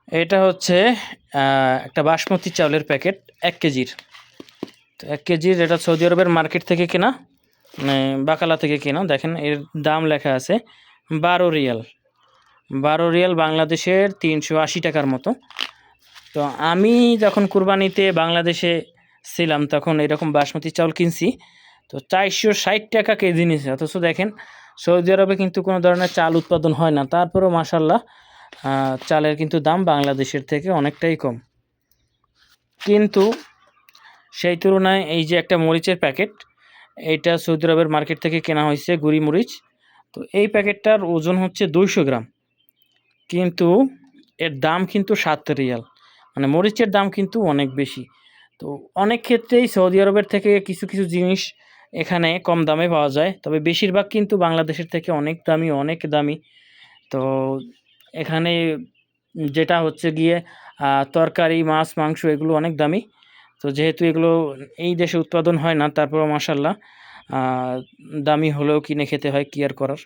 এটা হচ্ছে একটা বাসমতি চাউলের প্যাকেট ১ কেজির। তো ১ কেজির এটা সৌদি আরবের মার্কেট থেকে কেনা, মানে বাকালা থেকে কেনা। দেখেন এর দাম লেখা আছে ১২ রিয়াল। ১২ রিয়াল বাংলাদেশের ৩৮০ টাকার মতো। তো আমি যখন কুরবানিতে বাংলাদেশে ছিলাম তখন এরকম বাসমতি চাউল কিনছি, তো ৪৬০ টাকা কেজি নিছে। অথচ দেখেন সৌদি আরবে কিন্তু কোনো ধরনের চাল উৎপাদন হয় না, তারপরেও মাশাল্লাহ চালের কিন্তু দাম বাংলাদেশের থেকে অনেকটাই কম। কিন্তু সেই তুলনায় এই যে একটা মরিচের প্যাকেট, এইটা সৌদি আরবের মার্কেট থেকে কেনা হয়েছে গুঁড়ি মরিচ। তো এই প্যাকেটটার ওজন হচ্ছে ২০০ গ্রাম, কিন্তু এর দাম কিন্তু ৭ রিয়াল। মানে মরিচের দাম কিন্তু অনেক বেশি। তো অনেক ক্ষেত্রেই সৌদি আরবের থেকে কিছু কিছু জিনিস এখানে কম দামে পাওয়া যায়, তবে বেশিরভাগ কিন্তু বাংলাদেশের থেকে অনেক দামি, অনেক দামি। তো এখানে যেটা হচ্ছে গিয়ে তরকারি, মাছ, মাংস এগুলো অনেক দামি। তো যেহেতু এগুলো এই দেশে উৎপাদন হয় না, তারপরেও মাশাল্লাহ দামি হলেও কিনে খেতে হয়, কি আর করার।